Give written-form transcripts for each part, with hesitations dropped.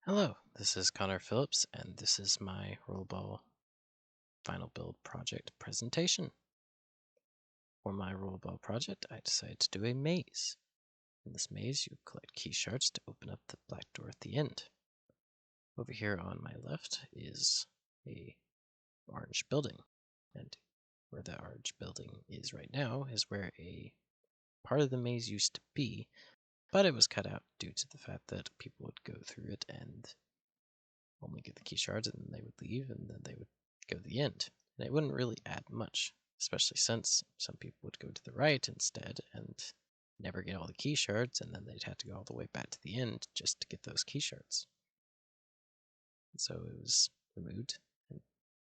Hello, this is Connor Phillips, and this is my Rollerball Final Build project presentation. For my Rollerball project, I decided to do a maze. In this maze, you collect key shards to open up the black door at the end. Over here on my left is a orange building, and where the orange building is right now is where a part of the maze used to be, but it was cut out due to the fact that people would go through it and only get the key shards, and then they would leave, and then they would go to the end. And it wouldn't really add much, especially since some people would go to the right instead and never get all the key shards, and then they'd have to go all the way back to the end just to get those key shards. And so it was removed and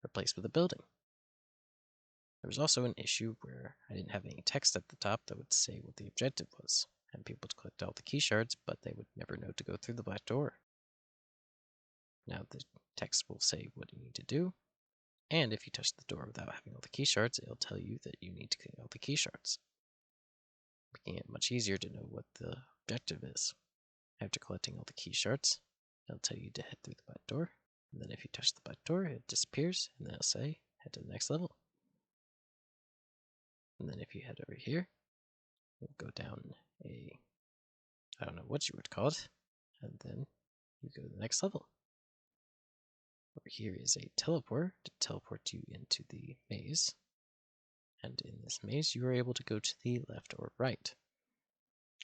replaced with a building. There was also an issue where I didn't have any text at the top that would say what the objective was, and people would collect all the key shards, but they would never know to go through the black door. Now the text will say what you need to do, and if you touch the door without having all the key shards, it'll tell you that you need to get all the key shards, making it much easier to know what the objective is. After collecting all the key shards, it'll tell you to head through the back door, and then if you touch the back door, it disappears, and then it'll say, head to the next level. And then if you head over here, you'll go down I don't know what you would call it, and then you go to the next level. Over here is a teleport to teleport you into the maze. And in this maze, you are able to go to the left or right.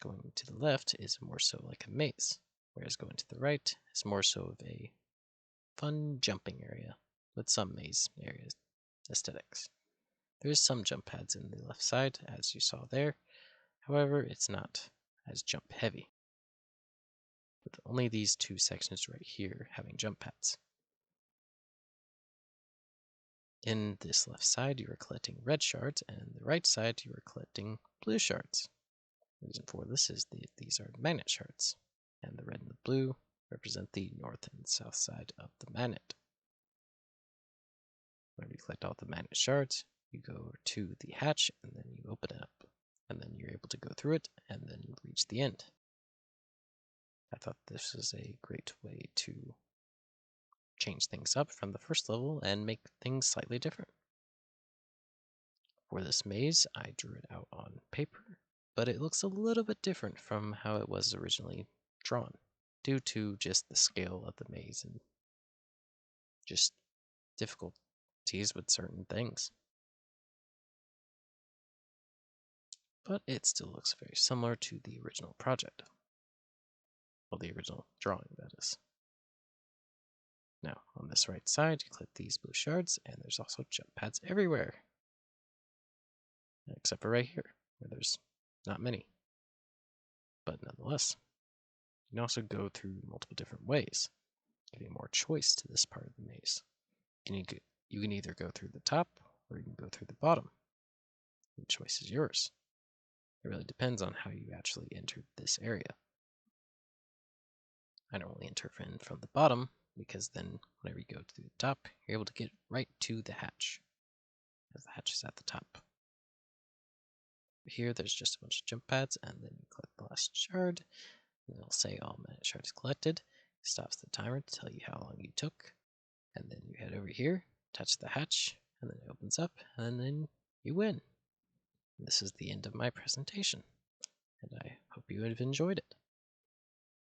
Going to the left is more so like a maze, whereas going to the right is more so of a fun jumping area with some maze area aesthetics. There is some jump pads in the left side, as you saw there. However, it's not as jump heavy, with only these two sections right here having jump pads. In this left side, you are collecting red shards, and the right side, you are collecting blue shards. The reason for this is these are magnet shards, and the red and the blue represent the north and south side of the magnet. Whenever you collect all the magnet shards, you go to the hatch, and then you open it up, and then you're able to go through it, and then you reach the end. I thought this was a great way to change things up from the first level and make things slightly different. For this maze, I drew it out on paper, but it looks a little bit different from how it was originally drawn, due to just the scale of the maze and just difficulties with certain things. But it still looks very similar to the original project. Well, the original drawing, that is. Now, on this right side, you click these blue shards, and there's also jump pads everywhere. Except for right here, where there's not many. But nonetheless, you can also go through multiple different ways, giving more choice to this part of the maze. You can either go through the top, or you can go through the bottom. The choice is yours. It really depends on how you actually entered this area. I normally enter from the bottom, because then whenever you go to the top, you're able to get right to the hatch, as the hatch is at the top. Here, there's just a bunch of jump pads, and then you collect the last shard, and it'll say all magnet shards collected. It stops the timer to tell you how long you took, and then you head over here, touch the hatch, and then it opens up, and then you win. And this is the end of my presentation, and I hope you have enjoyed it.